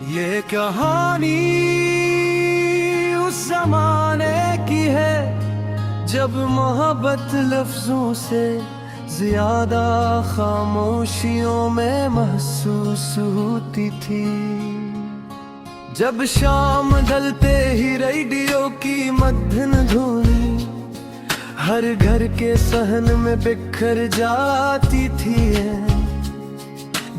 ये कहानी उस जमाने की है जब मोहब्बत लफ्जों से ज्यादा खामोशियों में महसूस होती थी। जब शाम ढलते ही रेडियो की मध्य धुनी हर घर के सहन में बिखर जाती थी।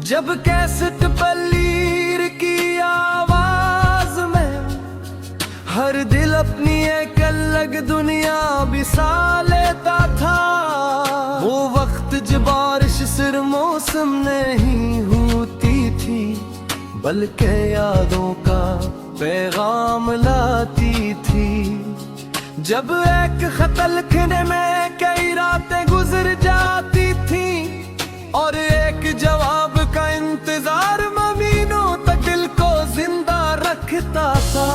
जब कैसेट पल्लीर की आवाज में हर दिल अपनी एक अलग दुनिया बिसा लेता था। वो वक्त जब बारिश सिर्फ मौसम नहीं होती थी बल्कि यादों का पैगाम लाती थी। जब एक खत लिखने में कई रातें गुजर जाती थी और एक जवाब का इंतजार महीनों तक दिल को जिंदा रखता था।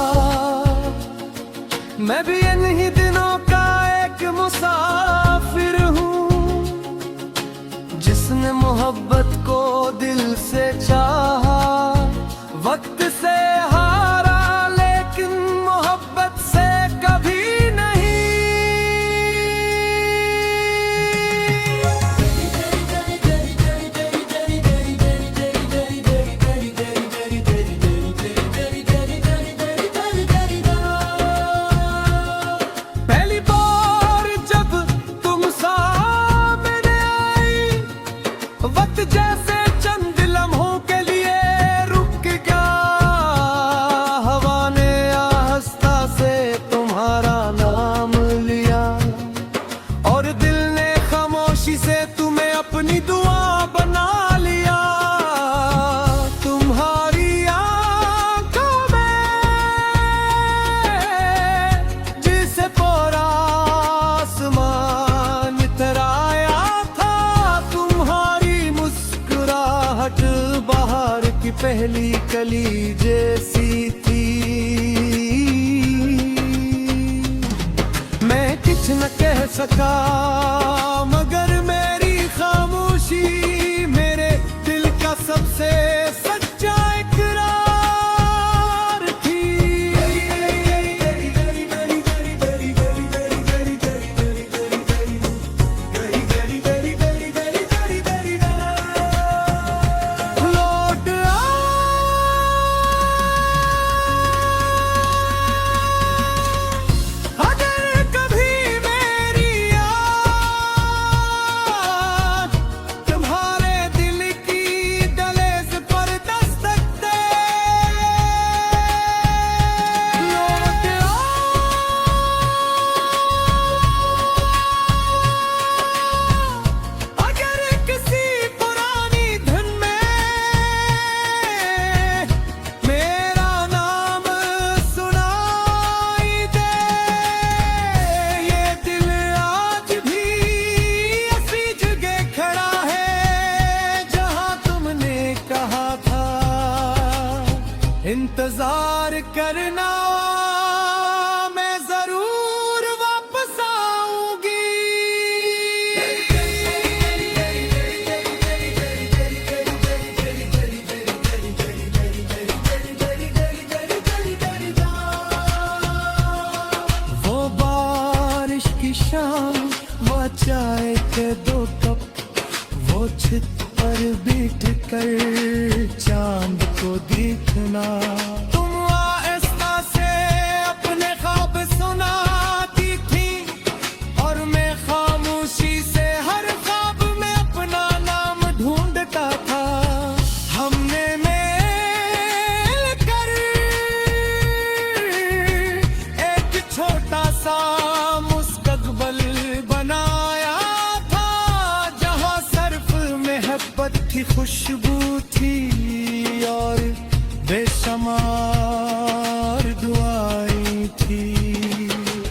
मैं भी इन्हीं दिनों का एक मुसाफिर हूँ जिसने मोहब्बत को दिल से चाहा, वक्त से हारा लेकिन मोहब्बत से कभी जैसे चंद लम्हों के लिए रुक गया। हवा ने आहिस्ता से तुम्हारा नाम लिया और दिल ने खामोशी से तुम्हें अपनी दुआ बना लिया। तुम्हारी आंखों में जिसे पूरा आसमान इतराया था, बाहर की पहली कली जैसी थी। मैं कुछ न कह सका मगर मेरी खामोशी मेरे दिल का सबसे सच्चा इकरार थी। इंतजार करना मैं जरूर वापस आऊंगी। वो बारिश की शाम, वो चाय के 2 कप, वो छत पर बैठ कर चांद को देखना। तुम आहिस्ता से अपने ख्वाब सुनाती थी और मैं खामोशी से हर ख्वाब में अपना नाम ढूंढता था। हमने मिलकर एक छोटा सा मुस्तकबिल बनाया था जहां सिर्फ मोहब्बत की खुशबू थी और बेशुमार दुआएं थी।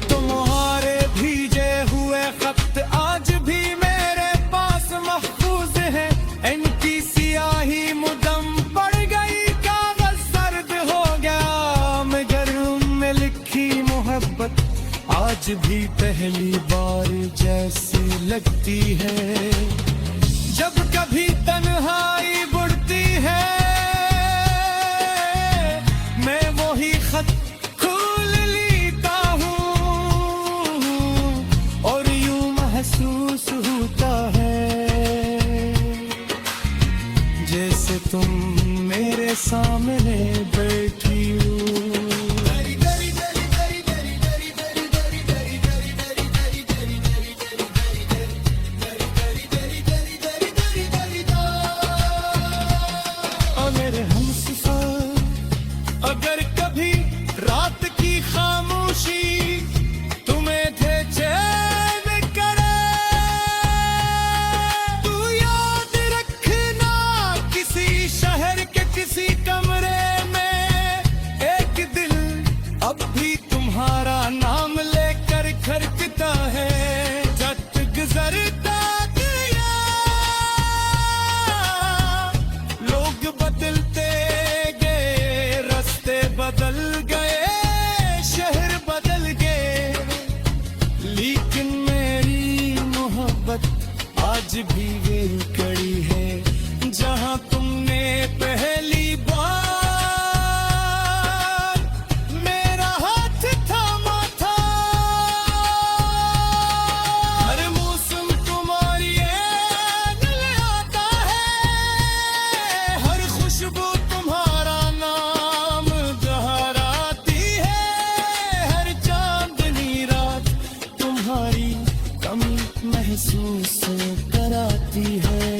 तुम्हारे भीजे हुए खत आज भी मेरे पास महफूज है। इनकी सियाही मुदम पड़ गई, कागज सर्द हो गया मगर उनमें लिखी मोहब्बत आज भी पहली बार जैसी लगती है। जब कभी तन्हाई बुढ़ती है तुम मेरे सामने बैठी हो। ओ मेरे हमसफर, अगर कभी रात की खामोशी तुम्हें थे चैन करे, तू याद रखना किसी शहर के किसी कमरे में एक दिल अब भी तुम्हारा नाम लेकर खड़कता है। जट गुजरता गया, लोग बदलते गए, रास्ते बदल गए, शहर बदल गए, लेकिन मेरी मोहब्बत आज भी वही कड़ी है जहां तुमने पहली बार मेरा हाथ थामा था। हर मौसम तुम्हारी याद ले आता है, हर खुशबू तुम्हारा नाम दोहराती है, हर चांदनी रात तुम्हारी कमी महसूस कराती है।